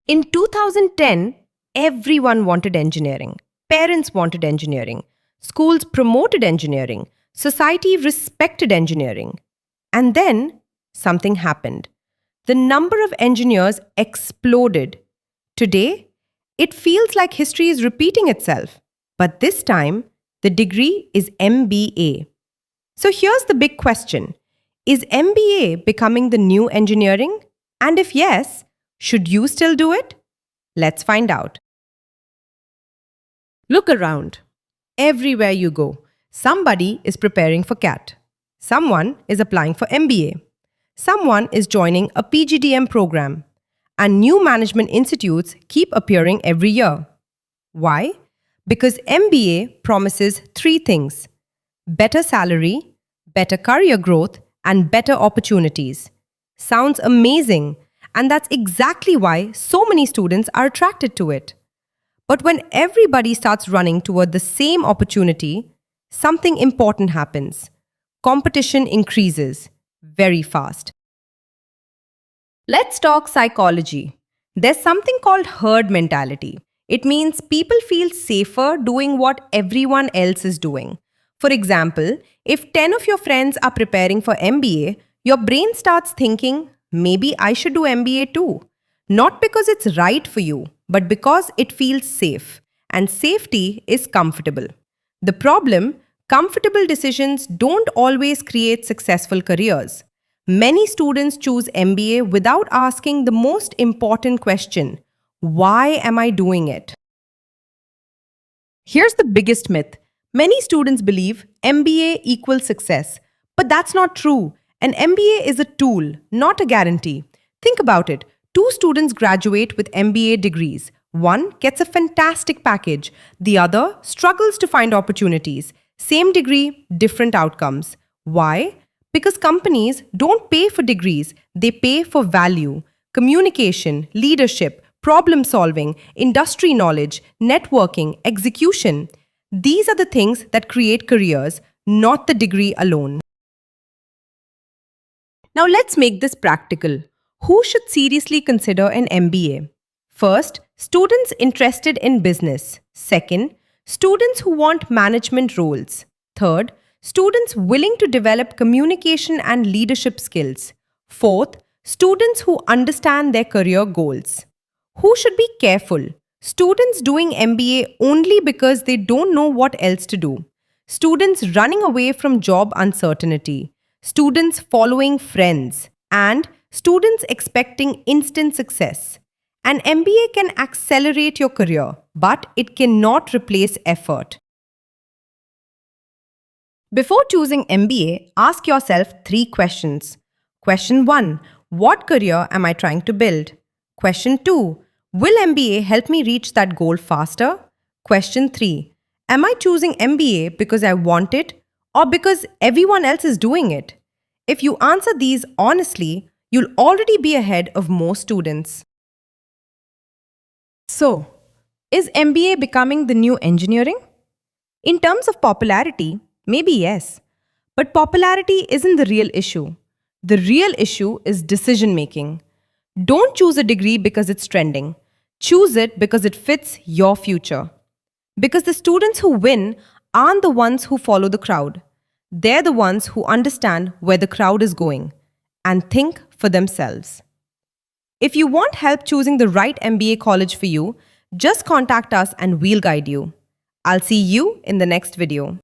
In 2010, everyone wanted engineering. Parents wanted engineering. Schools promoted engineering. Society respected engineering. And then something happened. The number of engineers exploded. Today, it feels like history is repeating itself. But this time, the degree is MBA. So here's the big question. Is MBA becoming the new engineering? And if yes, should you still do it? Let's find out. Look around. Everywhere you go, somebody is preparing for CAT. Someone is applying for MBA. Someone is joining a PGDM program. And new management institutes keep appearing every year. Why? Because MBA promises three things: better salary, better career growth, and better opportunities. Sounds amazing, and that's exactly why so many students are attracted to it. But when everybody starts running toward the same opportunity, something important happens. Competition increases very fast. Let's talk psychology. There's something called herd mentality. It means people feel safer doing what everyone else is doing. For example, if 10 of your friends are preparing for MBA, your brain starts thinking, maybe I should do MBA too. Not because it's right for you, but because it feels safe. And safety is comfortable. The problem, comfortable decisions don't always create successful careers. Many students choose MBA without asking the most important question: why am I doing it? Here's the biggest myth. Many students believe MBA equals success, but that's not true. An MBA is a tool, not a guarantee. Think about it. Two students graduate with MBA degrees. One gets a fantastic package. The other struggles to find opportunities. Same degree, different outcomes. Why? Because companies don't pay for degrees, they pay for value, communication, leadership, problem solving, industry knowledge, networking, execution. These are the things that create careers, not the degree alone. Now let's make this practical. Who should seriously consider an MBA? First, students interested in business. Second, students who want management roles. Third, students willing to develop communication and leadership skills. Fourth, students who understand their career goals. Who should be careful? Students doing MBA only because they don't know what else to do. Students running away from job uncertainty. Students following friends. And students expecting instant success. An MBA can accelerate your career, but it cannot replace effort. Before choosing MBA, ask yourself three questions. Question 1. What career am I trying to build? Question 2. Will MBA help me reach that goal faster? Question 3. Am I choosing MBA because I want it or because everyone else is doing it? If you answer these honestly, you'll already be ahead of most students. So, is MBA becoming the new engineering? In terms of popularity, maybe yes. But popularity isn't the real issue. The real issue is decision making. Don't choose a degree because it's trending. Choose it because it fits your future. Because the students who win aren't the ones who follow the crowd. They're the ones who understand where the crowd is going and think for themselves. If you want help choosing the right MBA college for you, just contact us and we'll guide you. I'll see you in the next video.